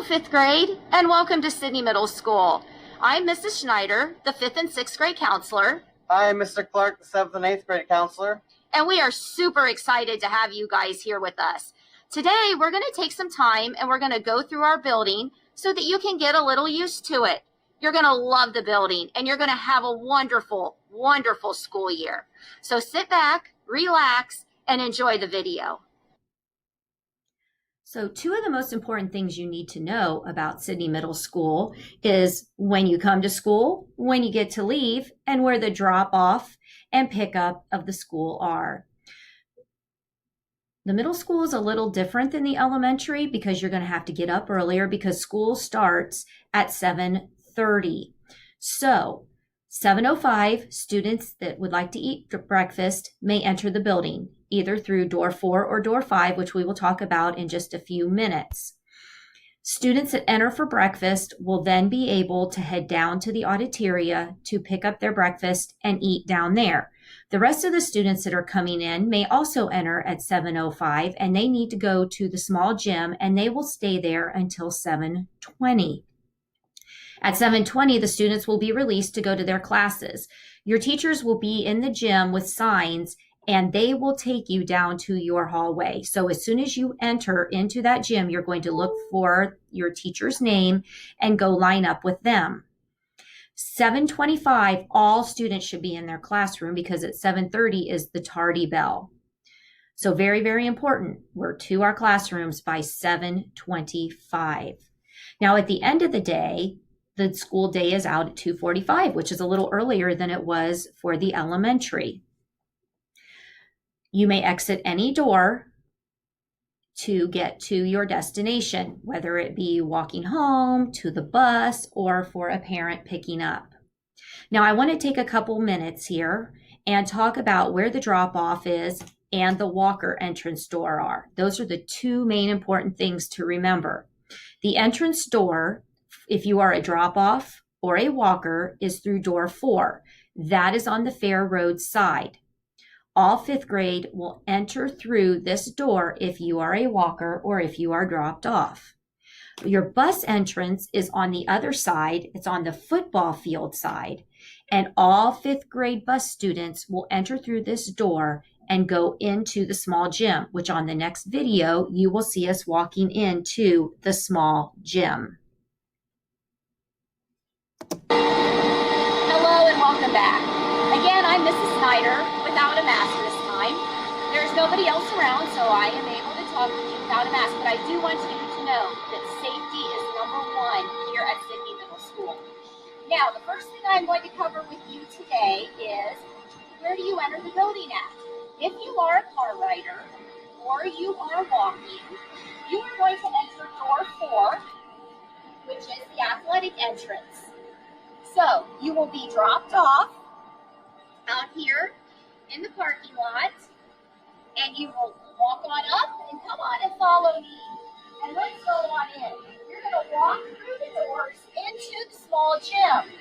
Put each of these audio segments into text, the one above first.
fifth grade, and welcome to Sidney Middle School. I'm Mrs. Schneider, the 5th and 6th grade counselor. Hi, I'm Mr. Clark, the 7th and 8th grade counselor. And we are super excited to have you guys here with us. Today, we're going to take some time and we're going to go through our building so that you can get a little used to it. You're going to love the building and you're going to have a wonderful, wonderful school year. So sit back, relax, and enjoy the video. So two of the most important things you need to know about Sidney Middle School is when you come to school, when you get to leave, and where the drop off and pickup of the school are. The middle school is a little different than the elementary because you're going to have to get up earlier because school starts at 7:30. So 7:05, students that would like to eat breakfast may enter the building, either through door 4 or door 5, which we will talk about in just a few minutes. Students that enter for breakfast will then be able to head down to the Cafeteria to pick up their breakfast and eat down there. The rest of the students that are coming in may also enter at 7:05, and they need to go to the small gym, and they will stay there until 7:20. At 7:20, the students will be released to go to their classes. Your teachers will be in the gym with signs, and they will take you down to your hallway. So as soon as you enter into that gym, you're going to look for your teacher's name and go line up with them. 7:25, all students should be in their classroom because at 7:30 is the tardy bell. So very, very important. We're to our classrooms by 7:25. Now, at the end of the day, the school day is out at 2:45, which is a little earlier than it was for the elementary. You may exit any door to get to your destination, whether it be walking home, to the bus, or for a parent picking up. Now, I want to take a couple minutes here and talk about where the drop-off is and the walker entrance door are. Those are the two main important things to remember. The entrance door, if you are a drop-off or a walker, is through door 4. That is on the Fair Road side. All 5th grade will enter through this door if you are a walker or if you are dropped off. Your bus entrance is on the other side. It's on the football field side. And all 5th grade bus students will enter through this door and go into the small gym, which on the next video, you will see us walking into the small gym. Hello and welcome back. Again, I'm Mrs. Schneider without a mask this time. There's nobody else around, so I am able to talk to you without a mask, but I do want you to know that safety is number 1 here at Sidney Middle School. Now, the first thing I'm going to cover with you today is where do you enter the building at? If you are a car rider or you are walking, you are going to enter door 4, which is the athletic entrance. So you will be dropped off out here in the parking lot, and you will walk on up and come on and follow me. And let's go on in. You're going to walk through the doors into the small gym.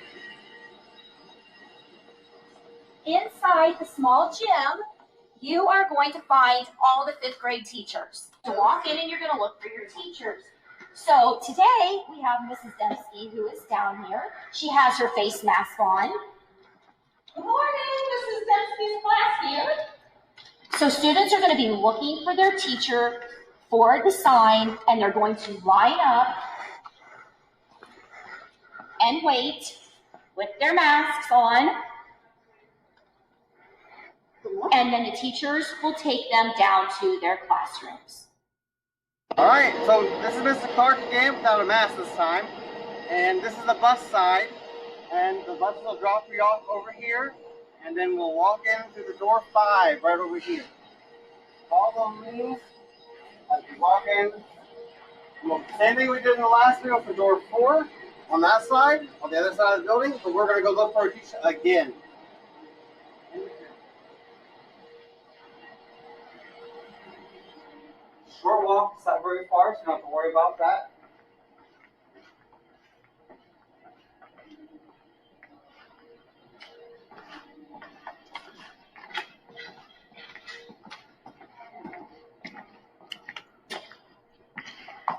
Inside the small gym, you are going to find all the 5th grade teachers. To walk in and you're going to look for your teachers. So today we have Mrs. Dempsey, who is down here. She has her face mask on. Good morning, Mrs. Dempsey's class here. So students are going to be looking for their teacher for the sign, and they're going to line up and wait with their masks on. And then the teachers will take them down to their classrooms. All right, so this is Mr. Clark again without a mask this time. And this is the bus side. And the bus will drop you off over here. And then we'll walk in through the door 5 right over here. Follow me as we walk in. Same thing we did in the last video for door 4 on that side, on the other side of the building. But we're going to go look for our teacher again. Short walk, it's not very far, so you don't have to worry about that.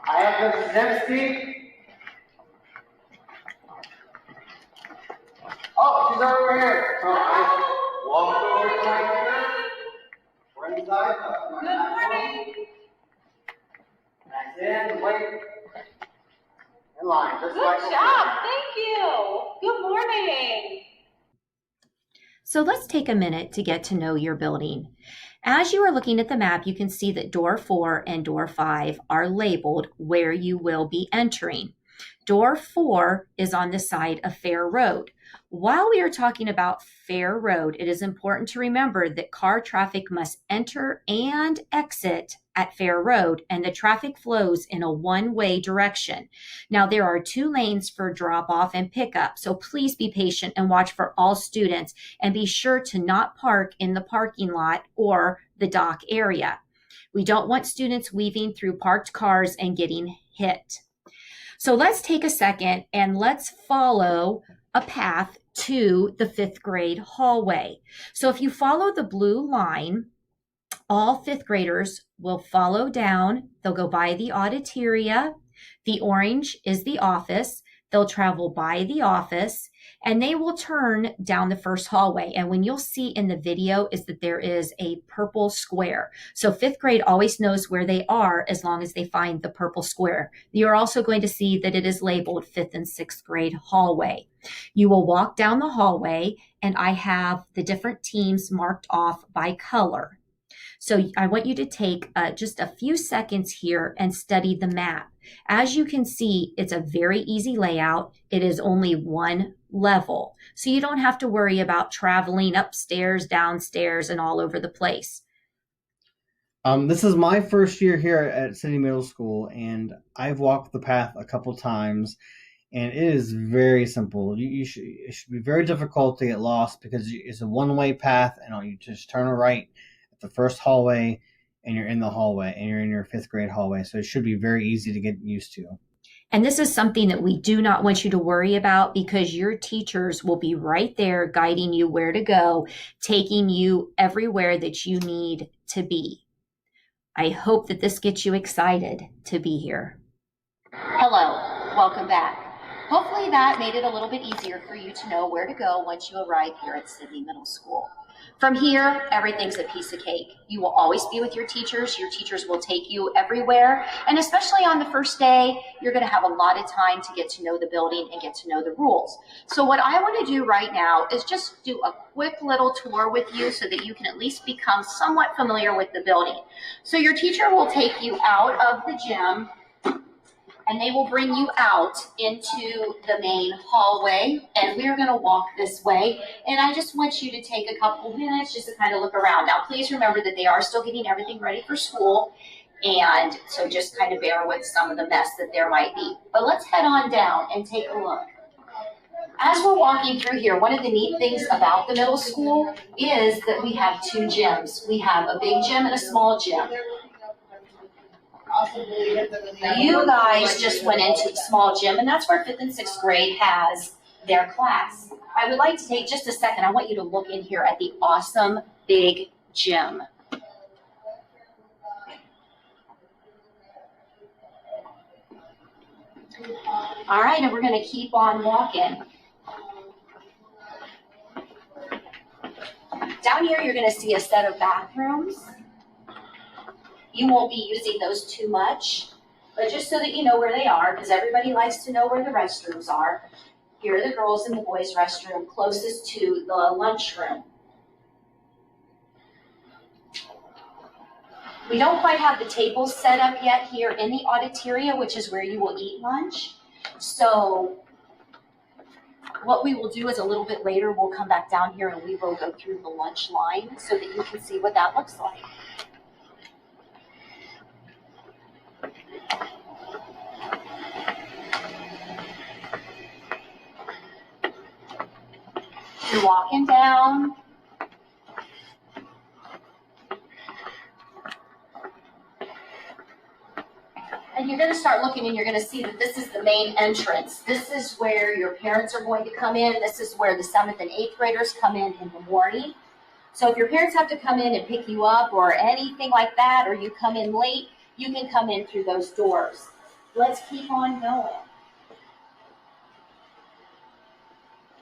I have Mrs. Dempsey Good morning. That's in, wait. In line, just like Good job. Thank you. Good morning. So let's take a minute to get to know your building. As you are looking at the map, you can see that door 4 and door 5 are labeled where you will be entering. Door 4 is on the side of Fair Road. While we are talking about Fair Road, it is important to remember that car traffic must enter and exit at Fair Road, and the traffic flows in a one-way direction. Now, there are 2 lanes for drop-off and pickup, so please be patient and watch for all students, and be sure to not park in the parking lot or the dock area. We don't want students weaving through parked cars and getting hit. So let's take a second and let's follow a path to the 5th grade hallway. So if you follow the blue line, all 5th graders will follow down. They'll go by the Cafeteria. The orange is the office. They'll travel by the office and they will turn down the first hallway. And when you'll see in the video is that there is a purple square. So 5th grade always knows where they are as long as they find the purple square. You're also going to see that it is labeled 5th and 6th grade hallway. You will walk down the hallway and I have the different teams marked off by color. So I want you to take just a few seconds here and study the map. As you can see, it's a very easy layout. It is only one level. So you don't have to worry about traveling upstairs, downstairs, and all over the place. This is my first year here at Sidney Middle School, and I've walked the path a couple times, and it is very simple. It should be very difficult to get lost because it's a one-way path, and you just turn right at the first hallway, and you're in the hallway, and you're in your 5th grade hallway. So it should be very easy to get used to. And this is something that we do not want you to worry about because your teachers will be right there guiding you where to go, taking you everywhere that you need to be. I hope that this gets you excited to be here. Hello, welcome back. Hopefully that made it a little bit easier for you to know where to go once you arrive here at Sidney Middle School. From here, everything's a piece of cake. You will always be with your teachers. Your teachers will take you everywhere. And especially on the first day, you're going to have a lot of time to get to know the building and get to know the rules. So what I want to do right now is just do a quick little tour with you so that you can at least become somewhat familiar with the building. So your teacher will take you out of the gym and they will bring you out into the main hallway, and we're gonna walk this way. And I just want you to take a couple minutes just to kind of look around. Now, please remember that they are still getting everything ready for school, and so just kind of bear with some of the mess that there might be. But let's head on down and take a look. As we're walking through here, one of the neat things about the middle school is that we have 2 gyms. We have a big gym and a small gym. You guys just went into the small gym, and that's where 5th and 6th grade has their class. I would like to take just a second. I want you to look in here at the awesome big gym. All right, and we're going to keep on walking. Down here, you're going to see a set of bathrooms. You won't be using those too much, but just so that you know where they are, because everybody likes to know where the restrooms are. Here are the girls' and the boys' restroom closest to the lunchroom. We don't quite have the tables set up yet here in the Cafeteria, which is where you will eat lunch. So what we will do is a little bit later, we'll come back down here and we will go through the lunch line so that you can see what that looks like. You're walking down. And you're going to start looking and you're going to see that this is the main entrance. This is where your parents are going to come in. This is where the 7th and 8th graders come in the morning. So if your parents have to come in and pick you up or anything like that, or you come in late, you can come in through those doors. Let's keep on going.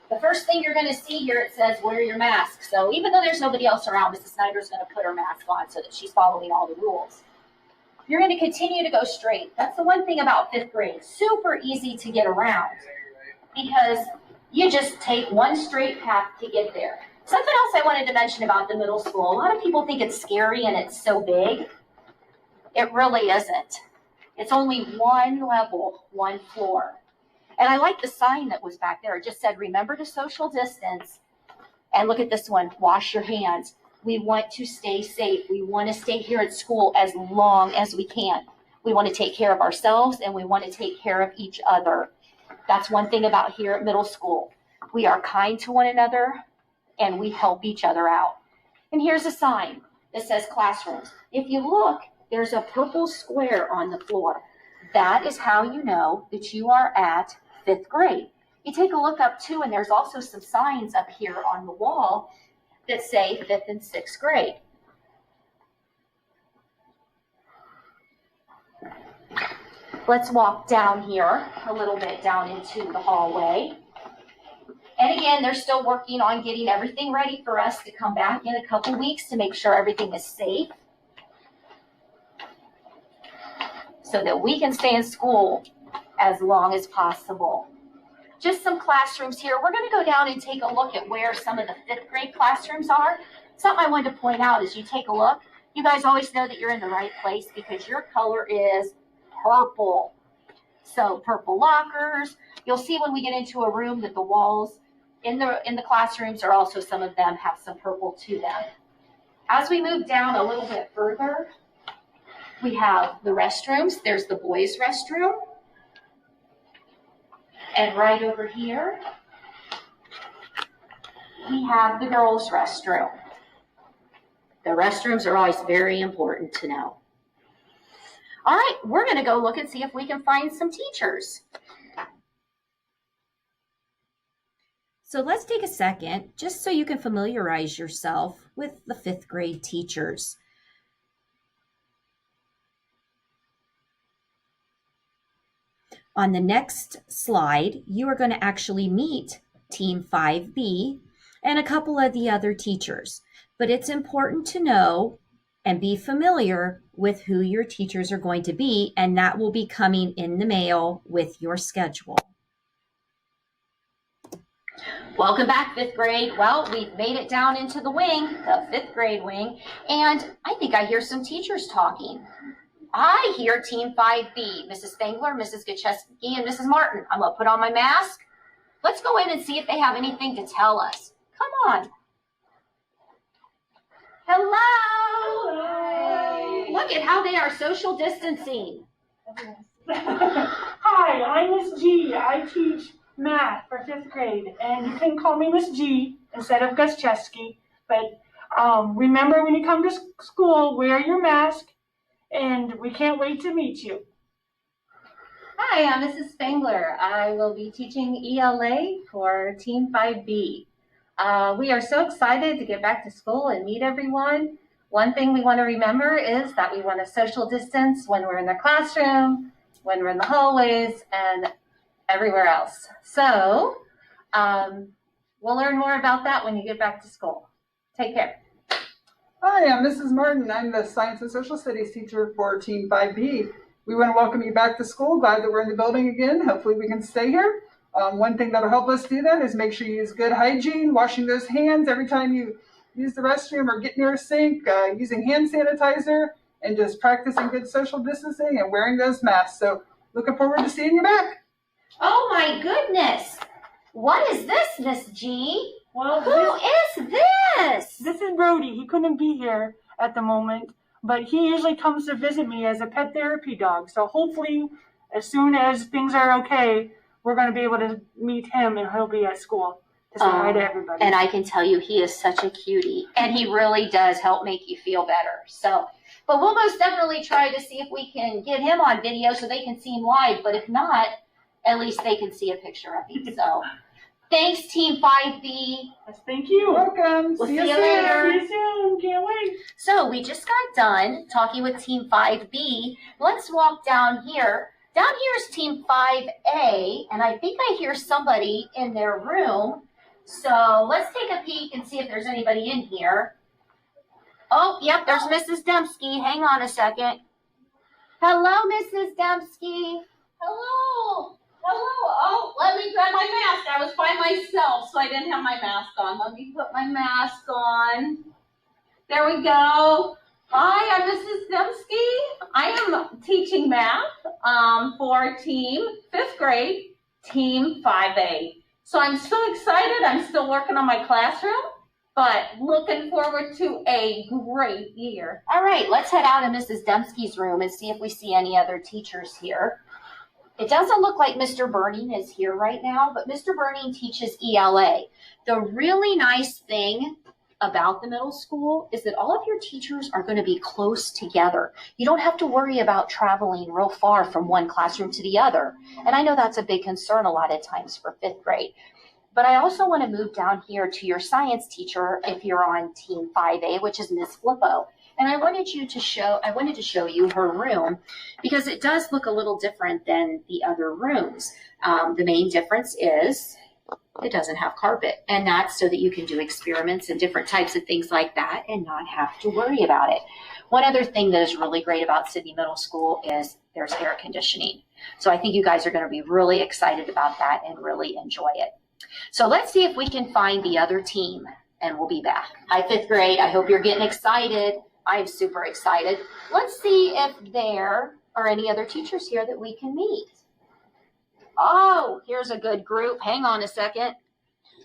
The first thing you're going to see here, it says wear your mask. So even though there's nobody else around, Mrs. Snyder's going to put her mask on so that she's following all the rules. You're going to continue to go straight. That's the one thing about 5th grade. Super easy to get around because you just take one straight path to get there. Something else I wanted to mention about the middle school. A lot of people think it's scary and it's so big. It really isn't. It's only one level, one floor. And I like the sign that was back there. It just said, remember to social distance. And look at this one, wash your hands. We want to stay safe. We want to stay here at school as long as we can. We want to take care of ourselves and we want to take care of each other. That's one thing about here at middle school. We are kind to one another and we help each other out. And here's a sign that says classrooms. If you look, there's a purple square on the floor. That is how you know that you are at 5th grade. You take a look up too, and there's also some signs up here on the wall that say 5th and 6th grade. Let's walk down here a little bit down into the hallway. And again, they're still working on getting everything ready for us to come back in a couple weeks to make sure everything is safe so that we can stay in school as long as possible. Just some classrooms here. We're going to go down and take a look at where some of the 5th grade classrooms are. Something I wanted to point out as you take a look, you guys always know that you're in the right place because your color is purple. So purple lockers. You'll see when we get into a room that the walls in the classrooms are also, some of them have some purple to them. As we move down a little bit further, we have the restrooms. There's the boys' restroom. And right over here, we have the girls' restroom. The restrooms are always very important to know. All right, we're going to go look and see if we can find some teachers. So let's take a second just so you can familiarize yourself with the 5th grade teachers. On the next slide, you are going to actually meet Team 5B and a couple of the other teachers. But it's important to know and be familiar with who your teachers are going to be, and that will be coming in the mail with your schedule. Welcome back, 5th grade. Well, we've made it down into the wing, the 5th grade wing, and I think I hear some teachers talking. I hear Team 5B, Mrs. Spangler, Mrs. Gacheski, and Mrs. Martin. I'm going to put on my mask. Let's go in and see if they have anything to tell us. Come on. Hello. Hi. Look at how they are social distancing. Hi, I'm Miss G. I teach math for 5th grade, and you can call me Miss G instead of Gacheski. But remember, when you come to school, wear your mask. And we can't wait to meet you. Hi, I'm Mrs. Spangler. I will be teaching ELA for Team 5B. We are so excited to get back to school and meet everyone. One thing we want to remember is that we want to social distance when we're in the classroom, when we're in the hallways, and everywhere else. So we'll learn more about that when you get back to school. Take care. Hi, I'm Mrs. Martin. I'm the Science and Social Studies teacher for Team 5B. We want to welcome you back to school. Glad that we're in the building again. Hopefully we can stay here. One thing that will help us do that is make sure you use good hygiene, washing those hands every time you use the restroom or get near a sink, using hand sanitizer, and just practicing good social distancing and wearing those masks. So looking forward to seeing you back. Oh my goodness. What is this, Miss G? Well, Who is this? This is Brody. He couldn't be here at the moment, but he usually comes to visit me as a pet therapy dog. So hopefully, as soon as things are okay, we're going to be able to meet him and he'll be at school to say hi to everybody. And I can tell you, he is such a cutie, and he really does help make you feel better. So, but we'll most definitely try to see if we can get him on video so they can see him live. But if not, at least they can see a picture of him. So. Thanks, Team 5B. Yes, thank you. Welcome. We'll see see you you soon. later. See you soon. Can't wait. So we just got done talking with Team 5B. Let's walk down here. Down here is Team 5A, and I think I hear somebody in their room. So let's take a peek and see if there's anybody in here. Oh, yep, there's Mrs. Dembski. Hang on a second. Hello, Mrs. Dembski. Hello. Hello. Oh, let me grab my mask. I was by myself, so I didn't have my mask on. Let me put my mask on. There we go. Hi, I'm Mrs. Dembski. I am teaching math for team 5th grade, team 5A. So I'm so excited. I'm still working on my classroom, but looking forward to a great year. All right, let's head out in Mrs. Dembski's room and see if we see any other teachers here. It doesn't look like Mr. Burning is here right now, but Mr. Burning teaches ELA. The really nice thing about the middle school is that all of your teachers are going to be close together. You don't have to worry about traveling real far from one classroom to the other. And I know that's a big concern a lot of times for 5th grade. But I also want to move down here to your science teacher if you're on team 5A, which is Miss Flippo. And I wanted to show you her room because it does look a little different than the other rooms. The main difference is it doesn't have carpet, and that's so that you can do experiments and different types of things like that and not have to worry about it. One other thing that is really great about Sidney Middle School is there's air conditioning. So I think you guys are going to be really excited about that and really enjoy it. So let's see if we can find the other team, and we'll be back. Hi, 5th grade. I hope you're getting excited. I'm super excited. Let's see if there are any other teachers here that we can meet. Oh, here's a good group. Hang on a second.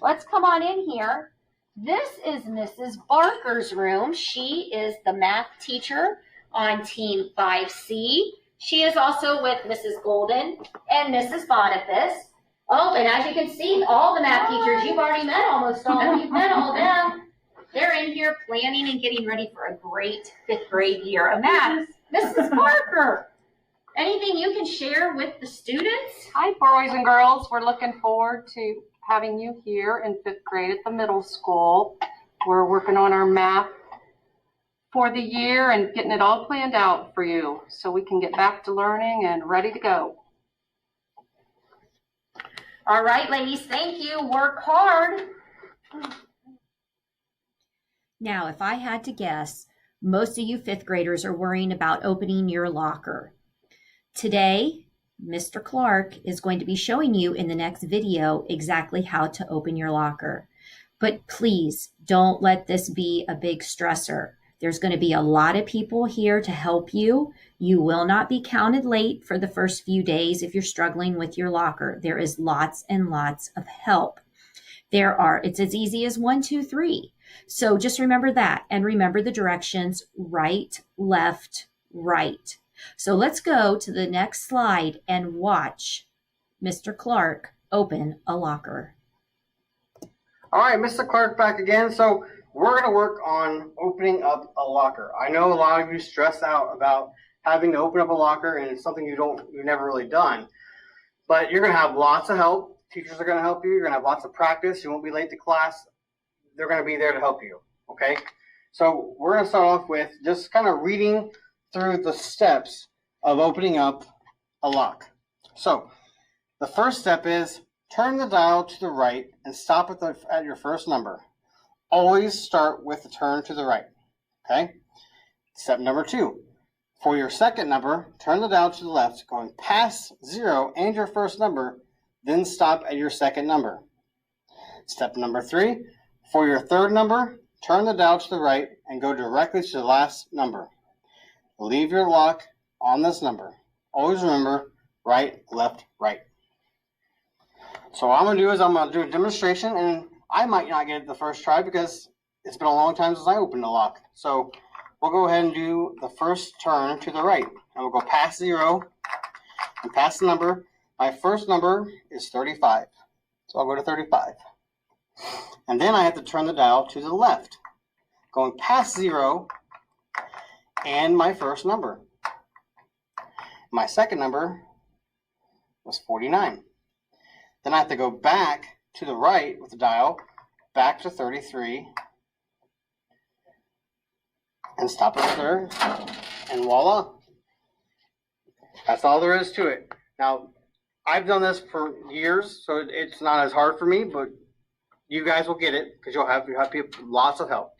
Let's come on in here. This is Mrs. Barker's room. She is the math teacher on team 5C. She is also with Mrs. Golden and Mrs. Boniface. Oh, and as you can see, all the math teachers, you've already met almost all. You've met all of them. They're in here planning and getting ready for a great 5th grade year of math. Mrs. Parker, anything you can share with the students? Hi, boys and girls. We're looking forward to having you here in 5th grade at the middle school. We're working on our math for the year and getting it all planned out for you so we can get back to learning and ready to go. All right, ladies, thank you. Work hard. Now, if I had to guess, most of you 5th graders are worrying about opening your locker. Today, Mr. Clark is going to be showing you in the next video exactly how to open your locker. But please don't let this be a big stressor. There's going to be a lot of people here to help you. You will not be counted late for the first few days if you're struggling with your locker. There is lots and lots of help. It's as easy as 1, 2, 3. So just remember that and remember the directions: right, left, right. So let's go to the next slide and watch Mr. Clark open a locker. All right, Mr. Clark back again. So we're going to work on opening up a locker. I know a lot of you stress out about having to open up a locker, and it's something you've never really done. But you're going to have lots of help. Teachers are going to help you. You're going to have lots of practice. You won't be late to class. They're going to be there to help you, okay? So we're going to start off with just kind of reading through the steps of opening up a lock. So the first step is turn the dial to the right and stop at your first number. Always start with the turn to the right, okay? Step number 2, for your second number, turn the dial to the left, going past 0 and your first number, then stop at your second number. Step number 3, for your third number, turn the dial to the right and go directly to the last number. Leave your lock on this number. Always remember, right, left, right. So what I'm going to do is I'm going to do a demonstration, and I might not get it the first try because it's been a long time since I opened the lock. So we'll go ahead and do the first turn to the right. And we'll go past 0 and past the number. My first number is 35. So I'll go to 35. And then I have to turn the dial to the left, going past 0 and my first number. My second number was 49. Then I have to go back to the right with the dial, back to 33, and stop it there, and voila. That's all there is to it. Now, I've done this for years, so it's not as hard for me, but you guys will get it because you have people, lots of help.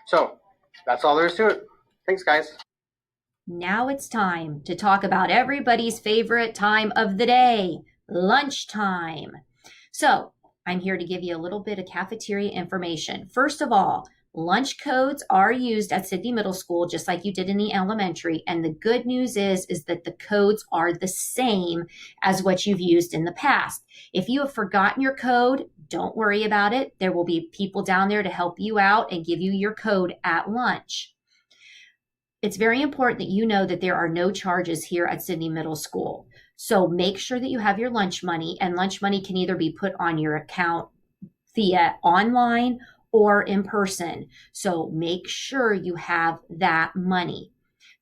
So that's all there is to it. Thanks, guys. Now it's time to talk about everybody's favorite time of the day, lunchtime. So I'm here to give you a little bit of cafeteria information. First of all, lunch codes are used at Sidney Middle School just like you did in the elementary. And the good news is that the codes are the same as what you've used in the past. If you have forgotten your code, don't worry about it. There will be people down there to help you out and give you your code at lunch. It's very important that you know that there are no charges here at Sidney Middle School. So make sure that you have your lunch money, and lunch money can either be put on your account via online or in person. So make sure you have that money.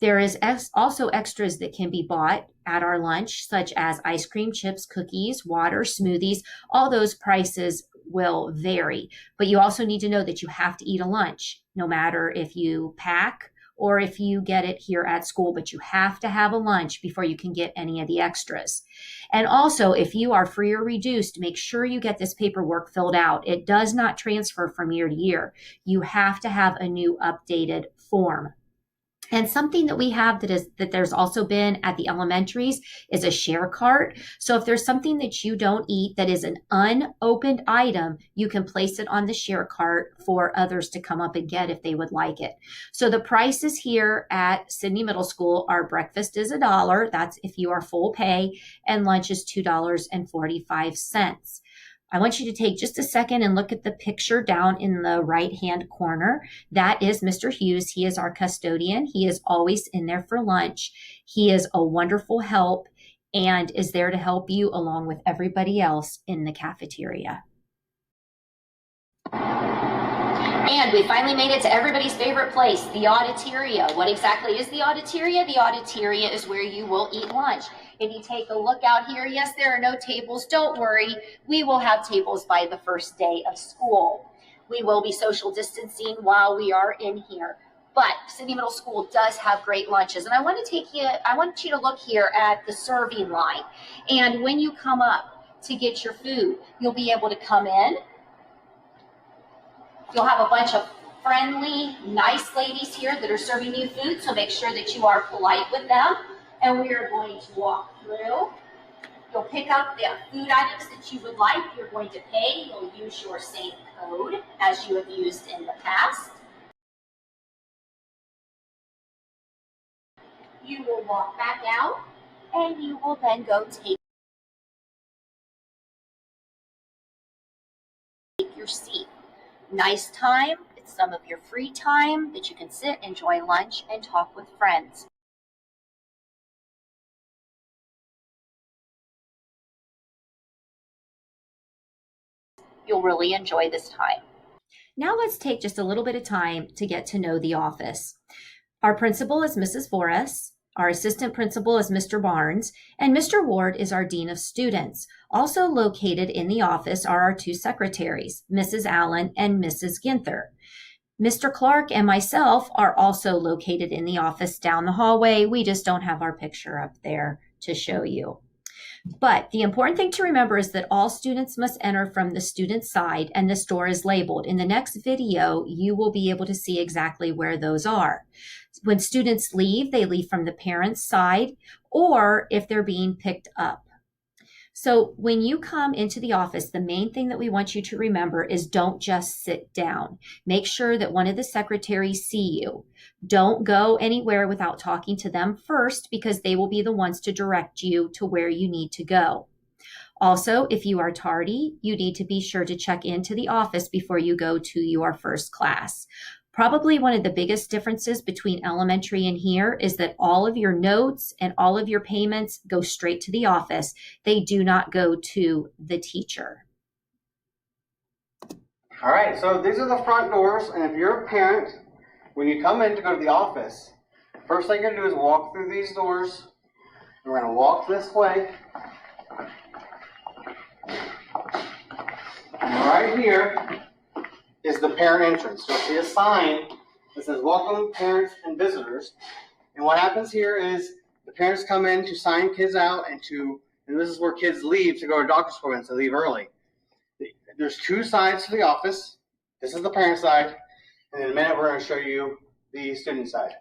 There is also extras that can be bought at our lunch, such as ice cream, chips, cookies, water, smoothies. All those prices will vary, but you also need to know that you have to eat a lunch, no matter if you pack or if you get it here at school, but you have to have a lunch before you can get any of the extras. And also, if you are free or reduced, make sure you get this paperwork filled out. It does not transfer from year to year. You have to have a new updated form. And something that we have that there's also been at the elementaries is a share cart. So if there's something that you don't eat that is an unopened item, you can place it on the share cart for others to come up and get if they would like it. So the prices here at Sidney Middle School are breakfast is $1. That's if you are full pay, and lunch is $2.45. I want you to take just a second and look at the picture down in the right-hand corner. That is Mr. Hughes. He is our custodian. He is always in there for lunch. He is a wonderful help and is there to help you along with everybody else in the cafeteria. And we finally made it to everybody's favorite place, the Cafeteria. What exactly is the Cafeteria? The Cafeteria is where you will eat lunch. If you take a look out here, yes, there are no tables. Don't worry. We will have tables by the first day of school. We will be social distancing while we are in here. But Sidney Middle School does have great lunches. And I want you to look here at the serving line. And when you come up to get your food, you'll be able to come in. You'll have a bunch of friendly, nice ladies here that are serving you food. So make sure that you are polite with them. And we are going to walk through. You'll pick up the food items that you would like. You're going to pay. You'll use your same code as you have used in the past. You will walk back out, and you will then go take your seat. Nice time. It's some of your free time that you can sit, enjoy lunch, and talk with friends. You'll really enjoy this time. Now let's take just a little bit of time to get to know the office. Our principal is Mrs. Forrest. Our assistant principal is Mr. Barnes, and Mr. Ward is our dean of students. Also located in the office are our two secretaries, Mrs. Allen and Mrs. Ginther. Mr. Clark and myself are also located in the office down the hallway. We just don't have our picture up there to show you. But the important thing to remember is that all students must enter from the student side, and this door is labeled. In the next video, you will be able to see exactly where those are. When students leave, they leave from the parents' side, or if they're being picked up. So when you come into the office, the main thing that we want you to remember is don't just sit down. Make sure that one of the secretaries see you. Don't go anywhere without talking to them first, because they will be the ones to direct you to where you need to go. Also, if you are tardy, you need to be sure to check into the office before you go to your first class. Probably one of the biggest differences between elementary and here is that all of your notes and all of your payments go straight to the office. They do not go to the teacher. All right, so these are the front doors, and if you're a parent, when you come in to go to the office, first thing you're going to do is walk through these doors. We're going to walk this way. And right here is the parent entrance. You'll see a sign that says welcome parents and visitors. And what happens here is the parents come in to sign kids out and this is where kids leave to go to doctor's appointments. They leave early. There's two sides to the office. This is the parent side, and in a minute we're going to show you the student side.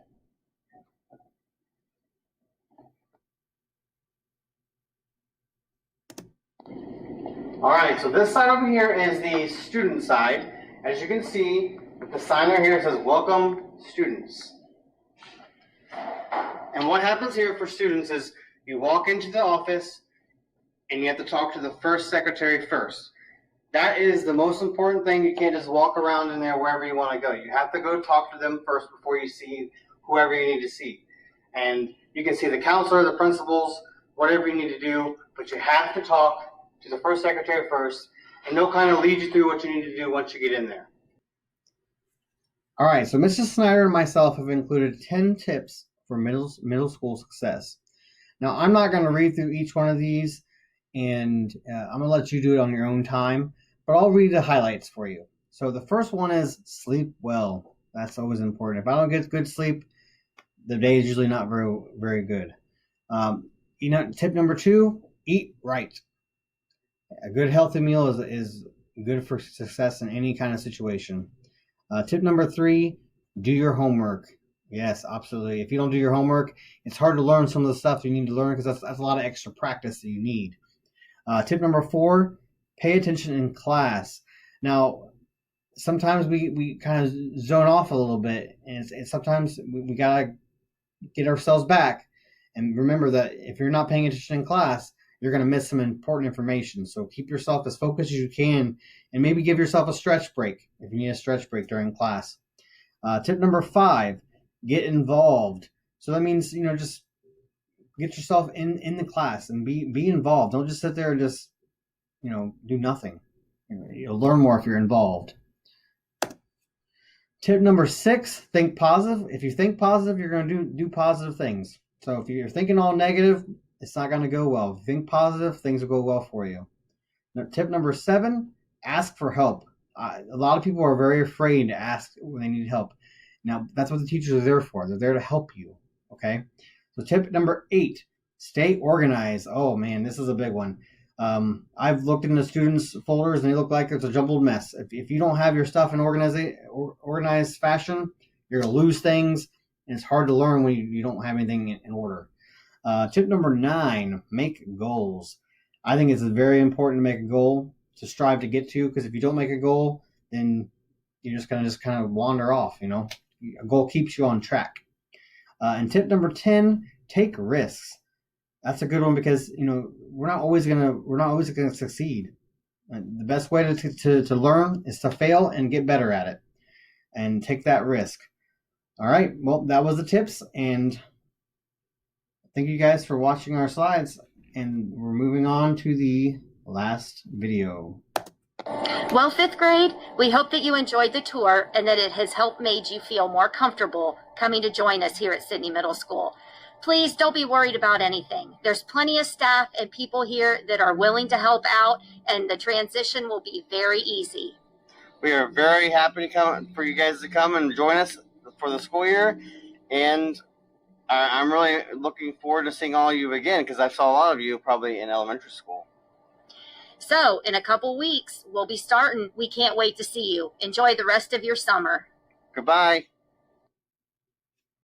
All right, so this side over here is the student side. As you can see, the sign right here says "Welcome, Students." And what happens here for students is you walk into the office and you have to talk to the first secretary first. That is the most important thing. You can't just walk around in there wherever you want to go. You have to go talk to them first before you see whoever you need to see. And you can see the counselor, the principals, whatever you need to do, but you have to talk to the first secretary first, and they'll kind of lead you through what you need to do once you get in there. All right, so Mrs. Schneider and myself have included 10 tips for middle school success. Now, I'm not going to read through each one of these, and I'm going to let you do it on your own time, but I'll read the highlights for you. So the first one is sleep well. That's always important. If I don't get good sleep, the day is usually not very, very good. Tip number 2, eat right. A good healthy meal is good for success in any kind of situation. Tip number 3, do your homework. Yes, absolutely. If you don't do your homework, it's hard to learn some of the stuff you need to learn because that's a lot of extra practice that you need. Tip number 4, pay attention in class. Now, sometimes we kind of zone off a little bit, and sometimes we got to get ourselves back. And remember that if you're not paying attention in class, you're going to miss some important information. So keep yourself as focused as you can, and maybe give yourself a stretch break if you need a stretch break during class. Tip number 5, get involved. So that means, just get yourself in the class and be involved. Don't just sit there and just, do nothing. You'll learn more if you're involved. Tip number 6, think positive. If you think positive, you're going to do positive things. So if you're thinking all negative, it's not going to go well. If you think positive, things will go well for you. Now, tip number 7, ask for help. A lot of people are very afraid to ask when they need help. Now, that's what the teachers are there for. They're there to help you, okay? So tip number 8, stay organized. Oh, man, this is a big one. I've looked in the students' folders, and they look like it's a jumbled mess. If you don't have your stuff in organized fashion, you're going to lose things, and it's hard to learn when you don't have anything in order. Tip number 9, make goals. I think it's very important to make a goal to strive to get to, because if you don't make a goal, then you're just going to kind of wander off, A goal keeps you on track. And tip number 10, take risks. That's a good one because, we're not always going to succeed. The best way to learn is to fail and get better at it and take that risk. All right. Well, that was the tips, and thank you guys for watching our slides, and we're moving on to the last video. Well, 5th grade, we hope that you enjoyed the tour and that it has helped made you feel more comfortable coming to join us here at Sidney Middle School. Please don't be worried about anything. There's plenty of staff and people here that are willing to help out, and the transition will be very easy. We are very happy for you guys to come and join us for the school year, and I'm really looking forward to seeing all of you again, because I saw a lot of you probably in elementary school. So, in a couple weeks, we'll be starting. We can't wait to see you. Enjoy the rest of your summer. Goodbye.